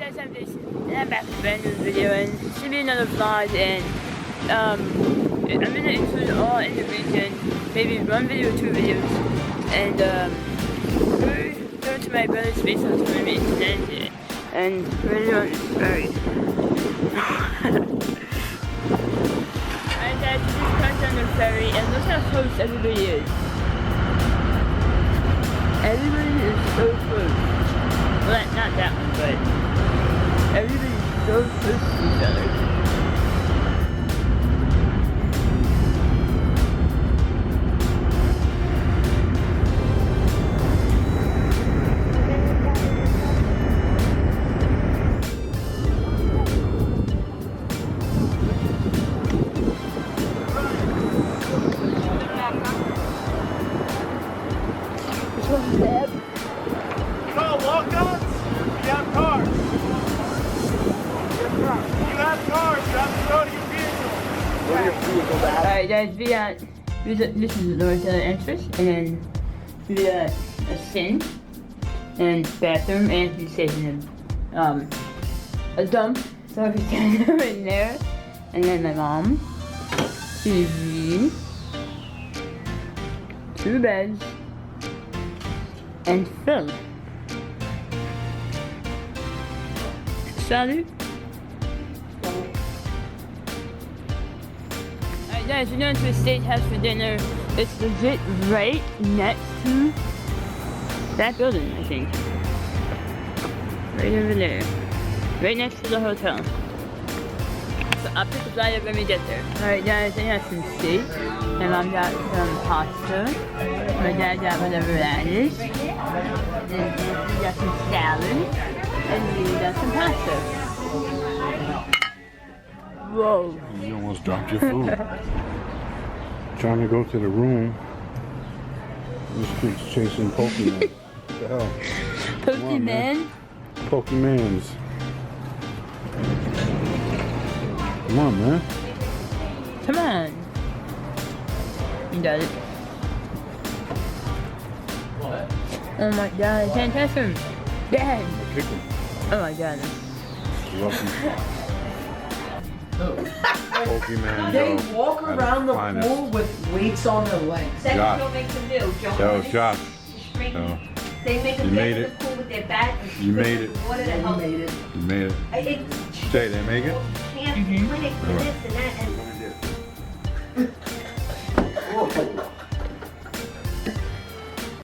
guys, I'm Jason, and I'm back with a brand new video, and this should be another vlog, and I'm gonna include all in the region, maybe one video or two videos, and we're going to my brother's base house for me in Connecticut, and we're doing this very. Alright guys, we just crossed on the ferry, and look how close everybody is. Everybody is so close. Well, not that one, but everybody's so close to each other. This one's Deb. No, walk-ons? You have cars. You have cars. You have to go to your vehicle. Alright guys, this is the door to the entrance, and then we got a sink, and bathroom, and food station, and a dump, so I can stand in there, and then my mom, TV, 2 beds, and film. Salut! Alright guys, we're going to a steakhouse for dinner. It's legit right next to that building, I think. Right over there. Right next to the hotel. So I'll pick the flight up when we get there. Alright guys, I got some steak. My mom got some pasta. My dad got whatever that is. And we got some salad. And we got some pasta. Whoa. You almost dropped your food. Trying to go to the room. This kid's chasing Pokemon. What the hell? Pokemon? Pokemans. Come on, man. Come on. You got it. Oh my god, I can't touch him. Dad. Kick him. Oh my god. You're welcome. Pokemon. They Joe. walk around the Finest. pool with weights on their legs. That's Josh. what makes them do. That was Josh. So, They make them You get made in it. the pool with their back and You made it. water to You help. made it. you made it. It's Jay, they make it? camp clinic for this and that and